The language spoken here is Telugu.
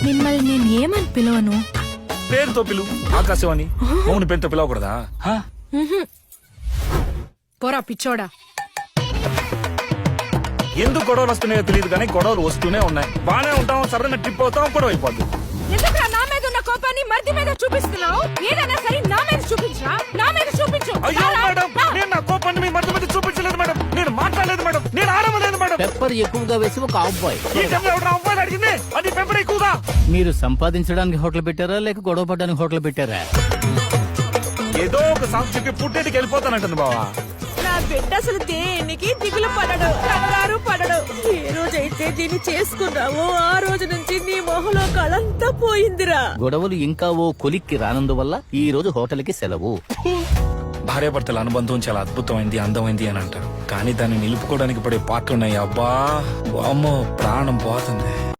మిమ్మల్ని నేను ఏమని పిలవను? పేరుతో పిలు. ఆకాశం అని. అవును, పేరుతో పిలవకూడదా? పోరా పిచ్చోడా. ఎందుకు గొడవలు వస్తున్నాయో తెలియదు కానీ గొడవలు వస్తూనే ఉన్నాయి. బానే ఉంటాం, సడన్ ట్రిప్ అవుతాం, గొడవ అయిపోద్ది. ఎందుకురా నా మీద ఉన్న కోపాన్ని మర్ది మీద చూపిస్తున్నావు? ఏదైనా సరే నా మీద చూపించరా, నా మీద చూపించు. అయ్యో మేడం, నేను నా కోపాన్ని మీ మధ్య చూపించలేదు మేడం. నేను మాట్లాడలేదు మేడం. నేను ఆడమలేదు మేడం. పెప్పర్ ఎక్కువగా వేసి ఒక అబ్బాయి. ఈ టైంలో ఎవరైనా అమ్మాయిని అడిగింది అది పెప్పర్ ఎక్కువగా. మీరు సంపాదించడానికి హోటల్ పెట్టారా లేక గొడవ పడడానికి హోటల్ పెట్టారా? ఏదో ఒక సాంగ్ చెప్పి పుట్టేటికి వెళ్ళిపోతానంటుంది బావా. నా బిడ్డ అసలు దేనికి దిగులు పడడు, కంగారు పడడు. ఏ రోజైతే దీన్ని చేసుకున్నావో ఆ రోజు నుంచి నీ మొహంలో కళంతా పోయిందిరా. గొడవలు ఇంకా ఓ కొలిక్కి రానందువల్ల ఈ రోజు హోటల్కి సెలవు. భార్యాభర్తల అనుబంధం చాలా అద్భుతమైంది, అందమైంది అని అంటారు. కానీ దాన్ని నిలుపుకోవడానికి పడే పాటలున్నాయి. అబ్బా అమ్మో, ప్రాణం పోతుంది.